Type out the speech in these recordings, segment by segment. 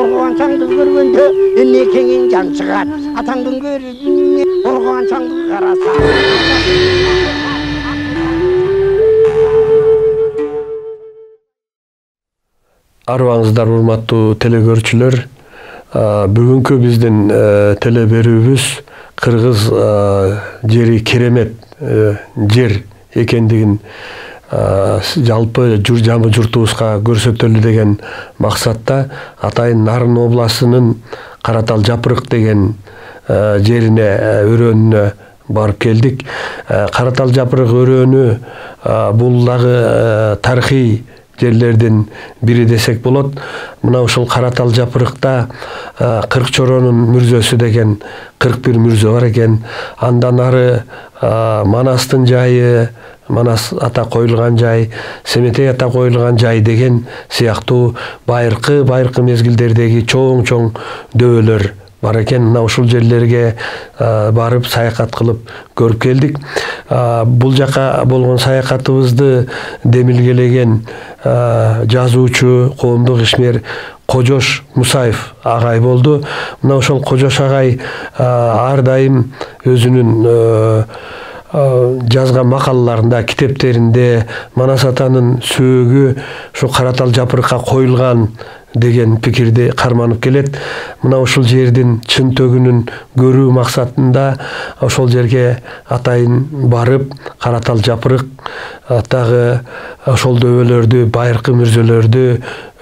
Organ çangdı görgende elle kengin can çıgar. Atangın görüne organ çangdı karasa. Arvаңыздар урматтуу телекөрүүчүлөр, бүгүнкү биздин теле берүүбүз Кыргыз жери керемет жер экендигин жалпы журтубузга көрсөтөлү деген максатта атайын Нарын областынын Каратал Жапырык деген жерине өрөөнүнө барып келдик. Каратал Жапырык өрөөнү бул дагы тарыхый жерлердин бири десек болот. Мына ушул Каратал Жапырыкта 40 чоронун мүрзөсү деген 41 мүрзө бар экен. Андан ары Манастын жайы, Манас ата коюлган жай, Семетей ата коюлган жай деген сыяктуу байыркы мезгилдердеги чоң дөбөлөр бар экен. Мына ушул жерлерге барып саякат кылып көрүп келдик. Бул жака болгон саякатыбызды демилгелеген жазуучу, коомдук ишмер Кожош Мусаев агай болду. Мына ошол Кожош агай ар дайым өзүнүн жазган макалаларында, китептеринде Манас атанын сөөгү ушу Каратал Жапырыкка коюлган деген пикирди карманып келет. Мына ушул жердин чын төгүнүн көрүү максатында ошол жерге атайын барып, Каратал Жапырык дагы ошол дөбөлөрдү, байыркы мүрзөлөрдү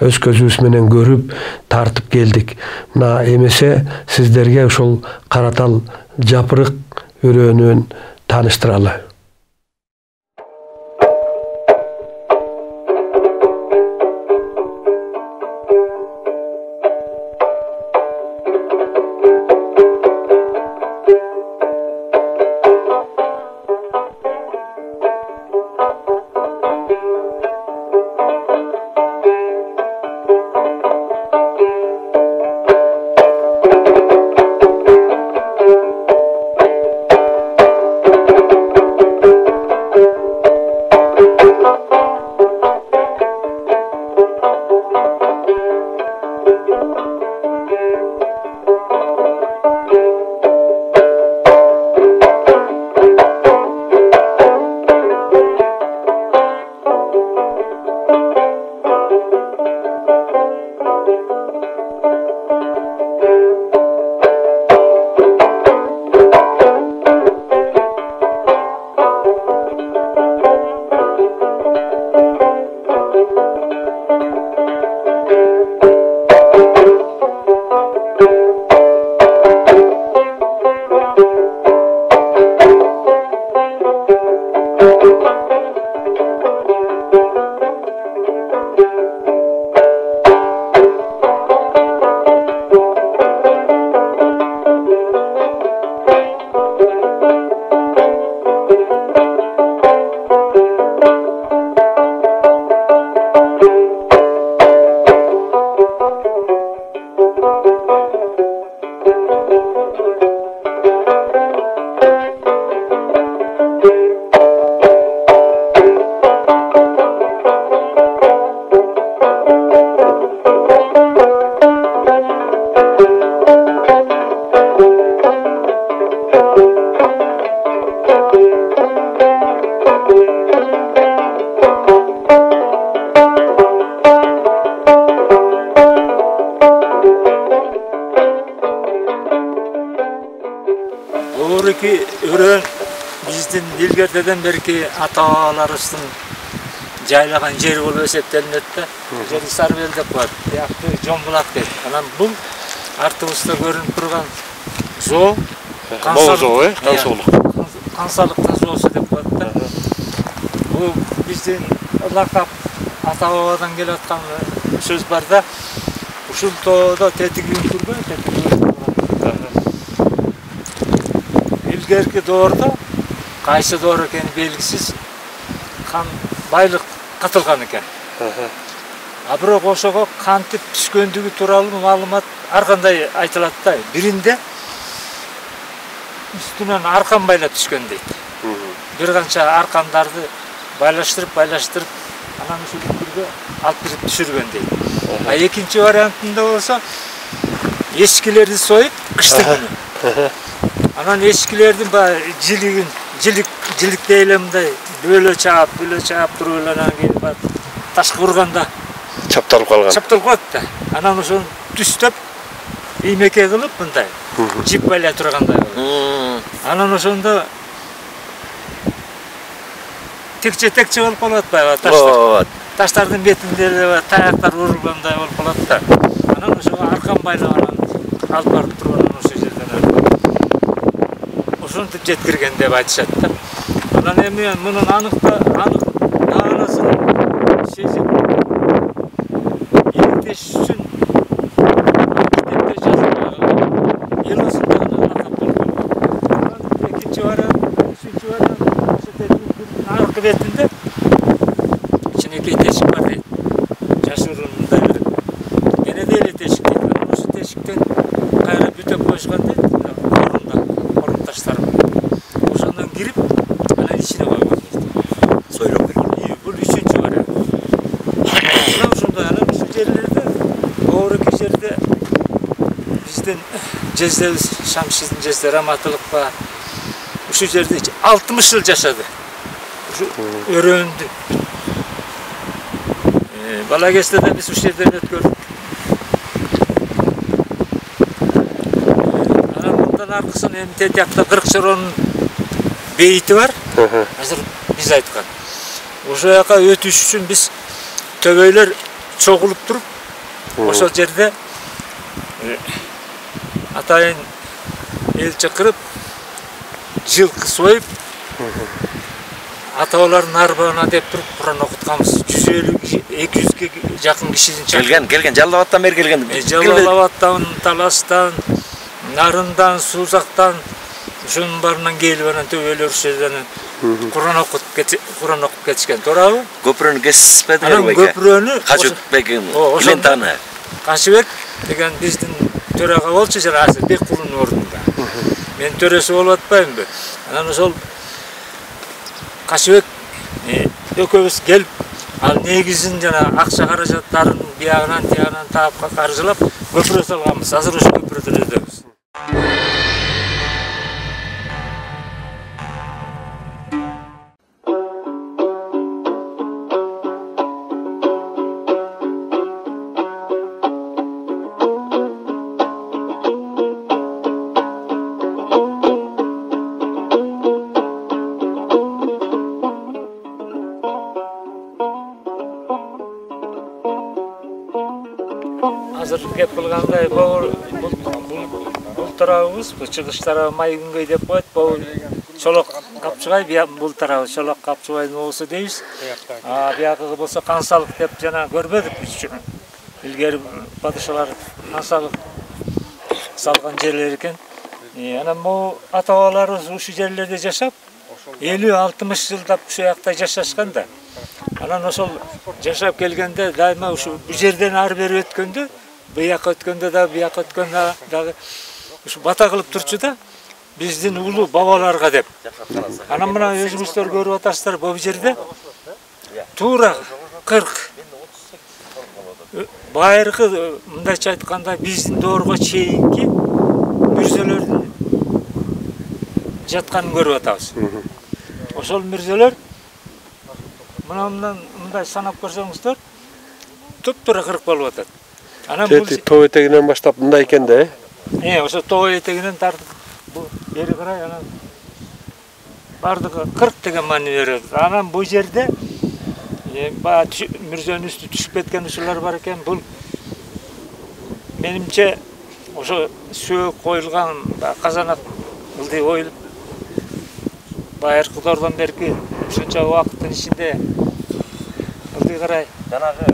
өз көзүбүз менен көрүп, тартып келдик. Мына эмесе сиздерге ошол Каратал Жапырык өрөөнүн таныштыралы. Өрөөн биздин илгертеден берки ата-бабаларыбыздын жайлаган жери болуп эсептелинет да. Жери Сарбел деп коет, биякты Жомбулак дейт. Анан бул артыбызда көрүнүп турган зоо, кансалыктын жоосу деп коет да. Бул биздин лакап ата-бабадан келип аткан сөз бар да. Ушул тоодо тетиги түргөн, илгерки доордо кайсы доор экени белгисиз кан байлык катылган экен. А бирок ошого кантип түшкөндүгү тууралуу маалымат ар кандай айтылат да. Биринде үстүнөн аркан байлап түшкөн дейт. Бир канча аркандарды байлаштырып анан ушул түргө алып кирип түшүргөн дейт. А экинчи вариантында болсо ешкілерді сойып, қышты күні. Анан ешкілердің жилігін, жилік дейлемді бөлі чаап тұру еланан кейін ташқы ұрғанда Чапталып калган. Чапталып қалыпты. Анан ошоны түстеп, иймеке кылып мындай, жип байлай тургандай. Анан ошондо текче болуп калат таштар. Таштардын бетинде таяктар урулгандай болуп калат да. Анан ошого аркан байлап анан алып барып туруп анан ошо жерден ошентип жеткирген деп айтышат да. Анан эми мунун анык наанасын сезип илтеш үчүн китепте жазылган эл осундагы лакап болуп экинчи вариант, үчүнчү вариант аркы бетинде кичинекей тешик бар дейт. Жашыруундай бир эне эле тешик дейт. Ошол тешиктен кайра бүтөп коюшкан дейт. Орун таштар. Ошондон кирип, анан ичине койгон дейт. Сойлоп кирген. Бул үчүнчү вариант. Мына ошондой анан ушул жерлерде, оорукий жерде биздин жездебиз Шамшидин жезде Раматылык ба ушул жерде 60 жыл жашады. Ушу өрөөндү. Бала кезде де биз ушул жерден өткөрдүк. Анан мындан аркысын эми тет жакта 40 шоронун бейити бар. Азыр биз айткан. Ошол жака өтүш үчүн биз төбөйлөр чогулуп туруп, ошол жерде атайын эл чакырып, жылкы союп, ата-бабалардын арбагына деп туруп Куран окутканбыз. 150-200ге жакын кишидин чакырып. Келген Жалал Абадтан бери келген. Жалал Абадтан, Таластан, Нарындан, Сузактан ушунун баарынан келип анан төбөлөр жерден Куран окуп кетишкен. Туурабы? Көпүрөнү кеспедиңерби? Анан көпүрөнү Качыбек Илентаны. Качыбек деген биздин төрага болчу жана азыр Беккулдун ордунда. Мен төрөсү болуп атпаймынбы? Анан ошол Качыбек экөөбүз келип, ал негизин жана акча каражаттарын биягынан тиягынан таап каржылап көпүрө салганбыз. Азыр ошол көпүрөдө өйдөбүз. Азыр кеп кылгандай бул тарабыбыз, бул чыгыш тарабы Майгүнгөй деп коет. Бул Чолок Капчыбай, бул тарабы Чолок Капчыбайдын оосу дейбиз. Биягы болсо Кансалык деп жана көрбөдүк биз. Илгери падышалар Кансалык салган жерлер экен. Анан бул ата-бабаларыбыз ушул жерлерде жашап, 50-60 жылдап ушул жакта жашашкан да. Анан ошол жашап келгенде дайыма ушул бу жерден ары бери өткөндө, бияка өткөндө да, бияка өткөндө дагы ушу бата кылып турчу да, биздин улуу бабаларга деп. Анан мына өзүңүздөр көрүп атасыздар, бул жерде туура 40 байыркы мындайча айтканда биздин доорго чейинки мүрзөлөрдүн жатканын көрүп атабыз. Ошол мүрзөлөр мындай санап көрсөңүздөр, туп-тура 40 болуп атат. Анан бул тоо этегинен баштап мындай экен да, ошо тоо этегинен тартып бул бери карай анан бардыгы 40 деген маани берет. Анан бул жерде мүрзөнүн үстү түшүп кеткен ушулар бар экен. Бул менимче ошо сөөк коюлган казанак ылдый оюлуп байыркылардан берки ушунча убакыттын ичинде ылдый карай жанагы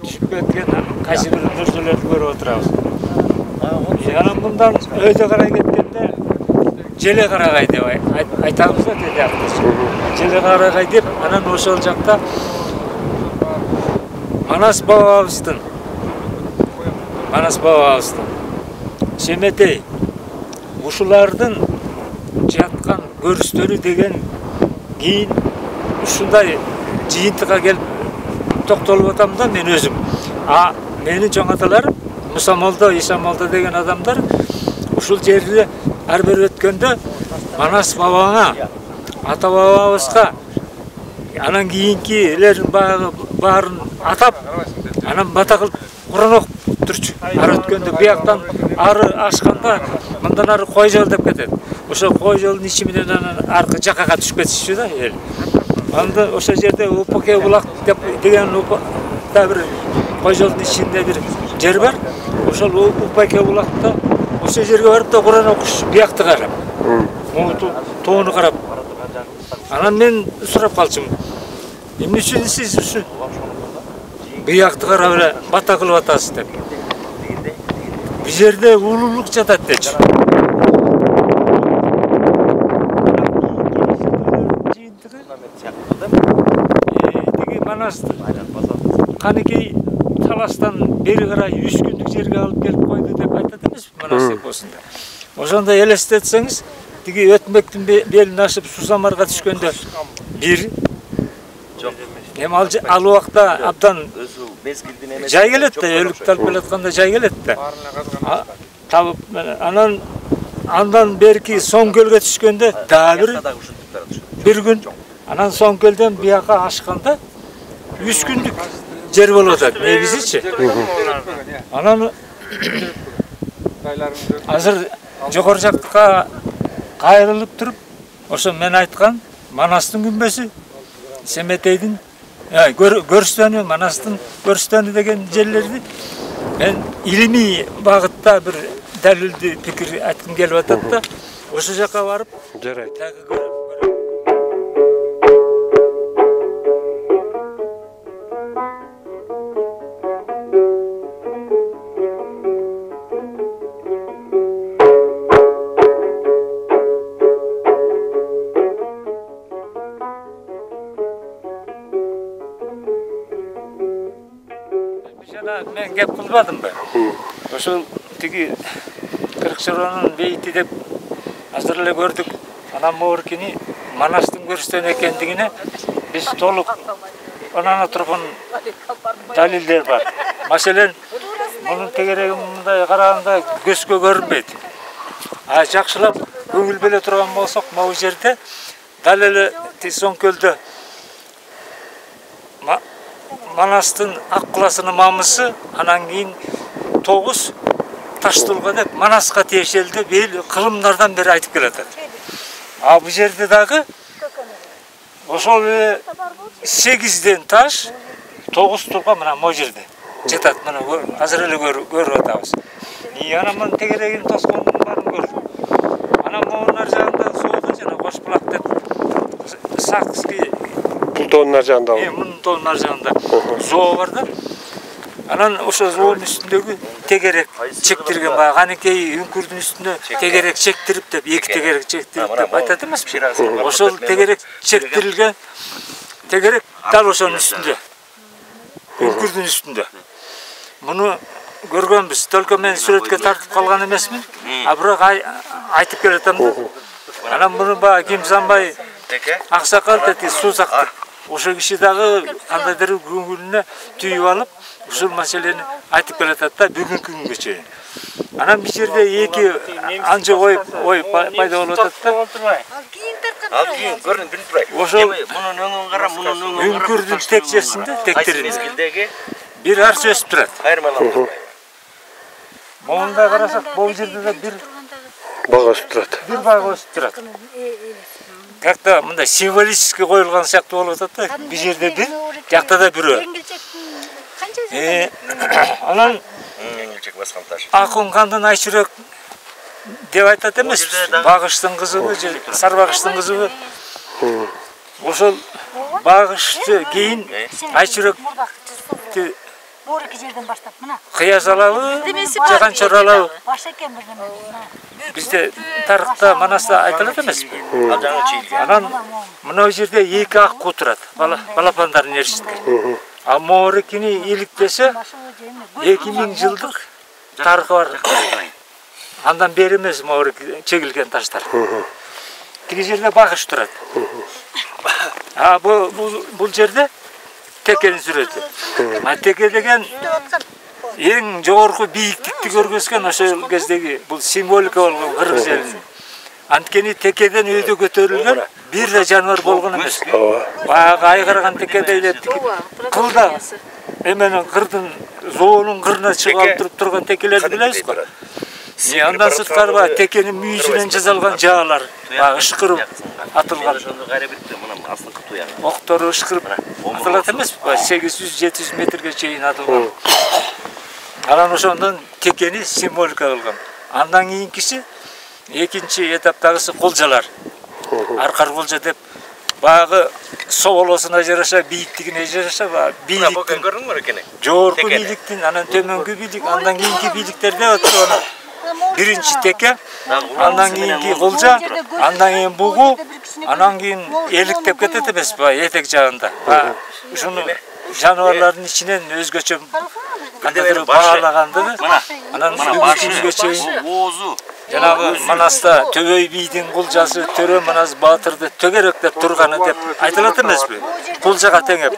түшүп кеткен кайсы бир мүрзөлөрдү көрүп отурабыз. Анан мындан өйдө карай кеткенде Желе Карагай деп айтабыз да деди актырчы. Желе Карагай деп анан ошол жакта Манас бабабыздын Семетей ушулардын жаткан көрүстөрү деген кийин ушундай жыйынтыкка келип токтолуп атам да мен өзүм. Менин чоң аталарым Мусамолдо, Исамолдо деген адамдар ушул жерде ар бир өткөндө Манас бабаңа, ата бабабызга, анан кийинкилердин баарын атап, анан бата кылып Куран окуп турчу. Ар өткөндө бияктан ары ашканда мындан ары кой жол деп кетет. Ошо кой жолдун ичи менен анан аркы жакага түшүп кетишчү да эл. Анда ошо жерде Упаке булак деген да бир кой жолдун ичинде бир жер бар. Ошол Упаке булакта ошо жерге барып да Куран окушчу биякты карап. Тоону карап. Анан мен сурап калчумун. Эмне үчүн сиз ушу биякты карап эле бата кылып атасыз деп. Бул жерде улуулук жатат депчи. Манасты канекей таластан бери карай 3 күндүк жерге алып келип койду деп айтат эмеспи Манас эпосунда. Ошондо элестетсеңиз, тиги Өтмөктүн белин ашып Сусамарга түшкөндө бир эми ал убакта абдан жай келет да, өлүк талып келатканда жай келет да. Табып андан берки соң көлгө түшкөндө дагы бир күн, анан соң көлдөн бияка ашканда 3 күндүк жер болуп атат негизичи. Анан азыр жогору жактыкка кайрылып туруп, ошо мен айткан Манастын күмбөсү, Семетейдин көрүстөнү, Манастын көрүстөнү деген жерлерди мен илимий багытта бир далилдүү пикир айткым келип атат да, ошо жака барып жарайт. Мен кеп кылбадымбы? Ошол тиги Кыркчыроонун бейити деп азыр эле көрдүк. Анан мооркини Манастын көрүстөн экендигине биз толук анан турган далилдер бар. Маселен, мунун тегереги мындай караганда көзгө көрүнбөйт. Жакшылап көңүл беле турган болсок, могу жерде дал эле соң көлдө Манастын Аккуласынын мамысы, анан кийин 9 Таштулга деп Манаска тиешелди кылымдардан бери айтып келатат. Бул жерде дагы ошол 8ден таш 9 турга мына могу жерде жатат. Мына азыр эле көрүп атабыз. Анан мунун тегерегин тоскондун баарын көрдүк. Анан могунун ар жагында сууга жана Кош булак деп Сакский Тоонун ар жагында. Мунун тоонун ар жагында зоо бар да. Анан ошо жоонун үстүндөгү тегерек чектирген баягы канекей үңкүрдүн үстүнө тегерек чектирип деп, 2 тегерек чектирип деп айтат эмеспи? Ошол тегерек чектирилген тегерек дал ошонун үстүндө. Үңкүрдүн үстүндө. Муну көргөнбүз. Только мен сүрөткө тартып калган эмесмин. Бирок айтып келатам да. Анан муну баягы Кимсанбай Аксакал деди суу сактап. Ошо киши дагы кандайдыр көңүлүнө түйүп алып, ушул маселени айтып келатат да бүгүнкү күнгө чейин. Анан бул жерде 2 анча ой пайда болуп атат да. Ал кийин көрүн билип турай. Ошол мунун өңүн кара, мунун өңүн үңкүрдүн текчесинде, тектеринде бир арча өсүп турат. Айырмаланып. Могунда карасак, бул жерде да бир Бага өсүп турат. бир бага өсүп турат. Как-то мындай символически коюлган сыяктуу болуп атат да. Бул жерде бир, жакта да бирөө. Анан Эңилчек баскан таш. Акын кандын Айчүрөк деп айтат эмес, багыштын кызыбы, Сарбагыштын кызыбы. Ошол багышты кийин Айчүрөк Борки жерден баштап мына. Кыяз алабы, Жаганчор алабы. Баш экен бирдеме. Бизде тарыхта Манаста айтылат эмеспи? Ал жаңы чийилген. Анан мына жерде 2 акку турат, балапандарын ээрчиткен. Моорикини иликтесе 2000 жылдык тарыхы бар. Андан бери эмес моорик чегилген таштар. Тиги жерде багыш турат. Бул жерде текенин сүрөтү. Теке деген Эң жогорку бийиктикти көргөзгөн ошол кездеги бул символика болгон кыргыз элинин. Анткени текеден өйдө көтөрүлгөн бир да жаныбар болгон эмес. Баягы айгырган текеде эле кылда эменин кырдын зоонун кырына чыгып алып туруп турган текелерди билесизби? Андан сырткары баягы текенин мүйүсүнөн жасалган жаалар, баягы ышкырып атылган. Октор ышкырып атылат эмеспи? 800-700 метрге чейин атылган. Анан ошондон текени символика кылган. Андан кийинкиси экинчи этаптагысы колжалар. Аркар колжа деп баягы соболосуна жараша, бийиктигине жараша, бийликтин жогорку бийликтин, анан төмөнкү бийлик, андан кийинки бийликтерде отурган биринчи теке, андан кийинки колжа, андан кийин бугу, анан кийин элик деп кетет эмеспи, этек жагында. Ушуну жаныбарлардын ичинен өзгөчө кандайдыр баалагандыгы, анан бүгүнкүгө чейин жанагы Манаста Төбөй бийдин кулжасы Төрө Манас Баатырды төгөрөктөп турганы деп айтылат эмеспи? Кулжага теңеп.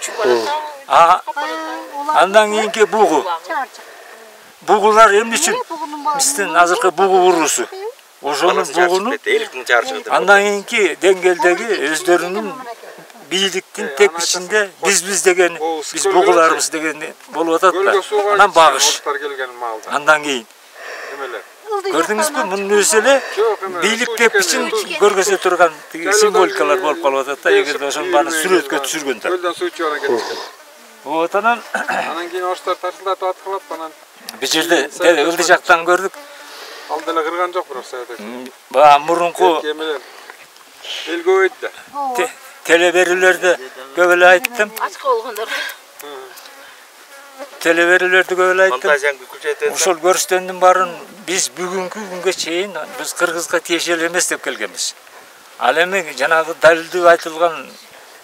Андан кийинки бугу. Бугулар эмне үчүн? Биздин азыркы бугу урусу. Ошонун бугуну андан кийинки деңгээлдеги өздөрүнүн бийликтин тек ичинде биз деген, биз бугуларыбыз деген болуп атат да. Анан багыш. Андан кийин көрдүңүзбү, мунун өзү эле бийлик деп ичин көргөзө турган символикалар болуп калып атат да, эгерде ошонун баарын сүрөткө түшүргөндө. Көлдөн суу ичип алган кетишкен. Вот анан кийин оштор тарсылдатып аткылап анан бул жерде ылды жактан көрдүк. Ал деле кырган жок бирок Совет. Баа мурунку эл көбөйдү да. Телеберүүлөрдө көп эле айттым. Ачык болгондор. Телеберүүлөрдү көп эле айттым. Ошол көрсөтөндүн баарын биз бүгүнкү күнгө чейин биз Кыргызга тиешелүү эмес деп келгенбиз. Ал эми жанагы далилдүү айтылган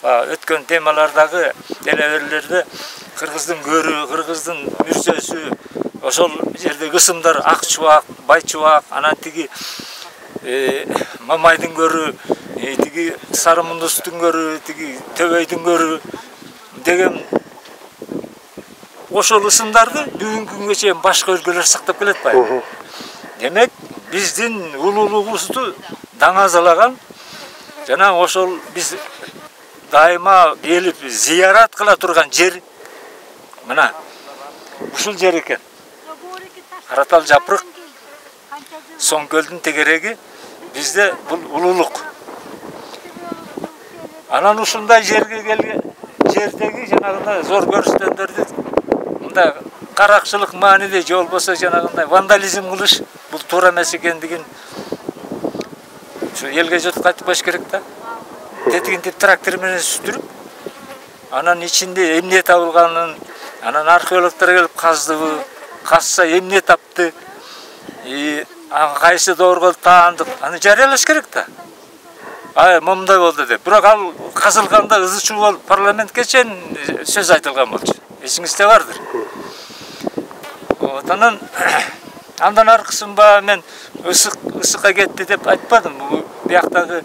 өткөн темалардагы телеберүүлөрдө Кыргыздын көрү, Кыргыздын мүрсөсү, ошол жердеги ысымдар Акчубак, Байчубак, анан тиги Мамайдын көрү, тиги Сары Мундустун көрү, тиги Төбөйдүн көрү деген ошол ысымдарды бүгүнкү күнгө чейин башка өлкөлөр сактап келет атпайбы? Демек, биздин улуулугубузду даңазалаган жана ошол биз дайыма келип зыярат кыла турган жер мына ушул жер экен. Каратал жапырык, Соңкөлдүн тегереги бизде бул улуулук. Анан ушундай жерге келген жердеги жанагындай зор көрсөтөндөрдү мындай каракчылык мааниде же болбосо жанагындай вандализм кылыш бул туура эмес экендигин ушу элге жотуп кайтып коюш керек да. Тетигинтип трактор менен сүздүрүп, анан ичинде эмне табылганын, анан археологдор келип каздыбы, казса эмне тапты, кайсы доорго таандык, аны жарыялаш керек да. Момундай болду деп. Бирок ал казылганда ызы чуу болуп парламентке чейин сөз айтылган болчу. Эсиңизде бардыр. Андан аркысын мен ысыкка кетти деп айтпадым. Бияктагы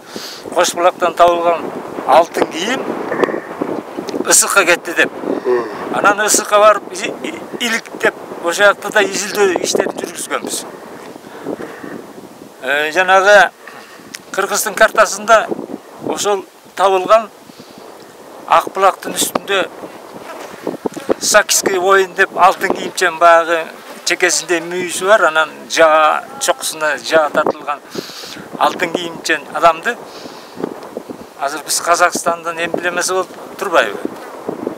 Кош булактан табылган алтын кийим ысыкка кетти деп. Анан ысыкка барып иликтеп, ошол жакта да изилдөө иштерин жүргүзгөнбүз. Жанагы Кыргыздын картасында ошол табылган ак булактын үстүндө Сакский воин деп алтын кийимчен баягы чекесинде мүйүсү бар, анан чокусуна жаа тартылган алтын кийимчен адамды азыр биз Казакстандын эмблемасы болуп турбайбы?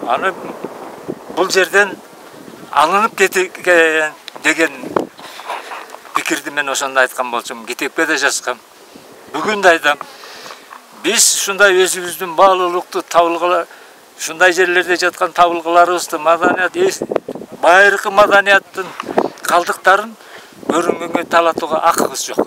Аны бул жерден алынып кеткен деген пикирди мен ошондо айткан болчумун, китепке да жазгам. Бүгүн да айтам. Биз ушундай өзүбүздүн баалуулукту табылгалар, ушундай жерлерде жаткан табылгаларыбызды, маданият, байыркы маданияттын калдыктарын көрүнгөнгө талатууга акыбыз жок.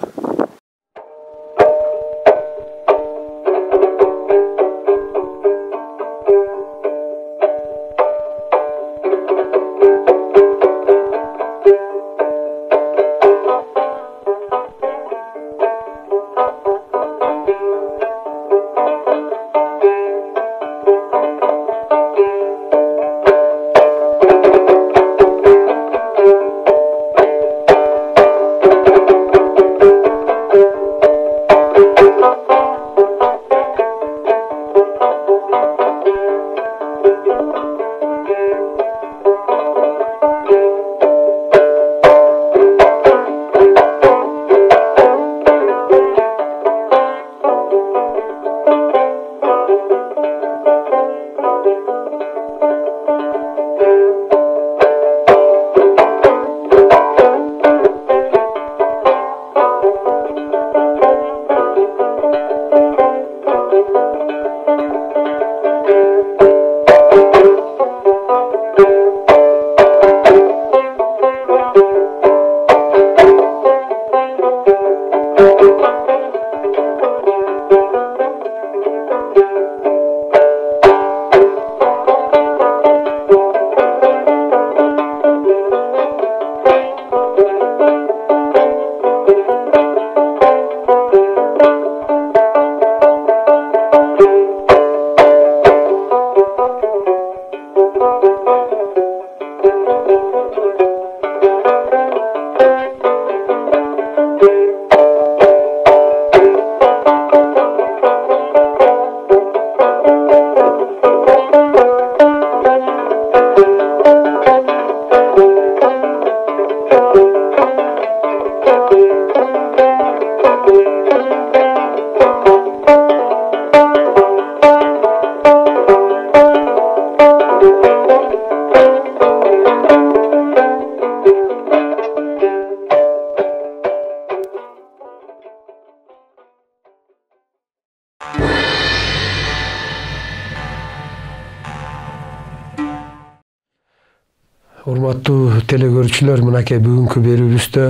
Урматтуу телекөрүүчүлөр, мынакей бүгүнкү берүүбүздө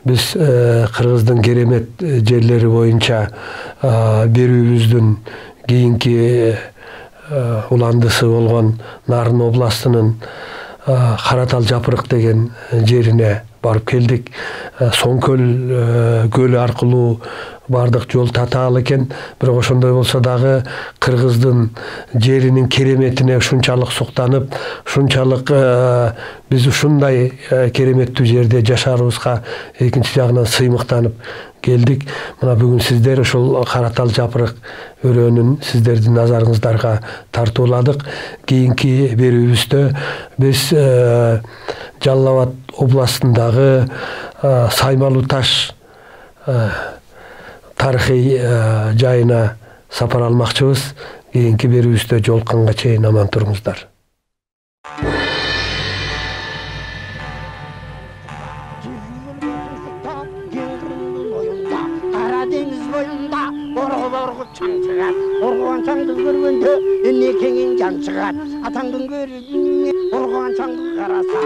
биз Кыргыздын керемет жерлери боюнча берүүбүздүн кийинки уландысы болгон Нарын областынын Каратал Жапырык деген жерине барып келдик. Соңкөл көлү аркылуу бардык жол татаал экен, бирок ошондой болсо дагы Кыргыздын жеринин кереметине ушунчалык суктанып, ушунчалык биз ушундай кереметтүү жерде жашаарыбызга экинчи жагынан сыймыктанып келдик. Мына бүгүн сиздер ушул Каратал Жапырык өрөөнүн сиздердин назарыңыздарга тартууладык. Кийинки берүүбүздө биз Жалал Абад областындагы Саймалуу таш тарыхый жайына сапар алмакчыбыз. Кийинки берүүбүздө жолукканга чейин аман туруңуздар. Organ çangdı görgende enne kengin can çıgar. Atandın görüne organ çangdı karasa.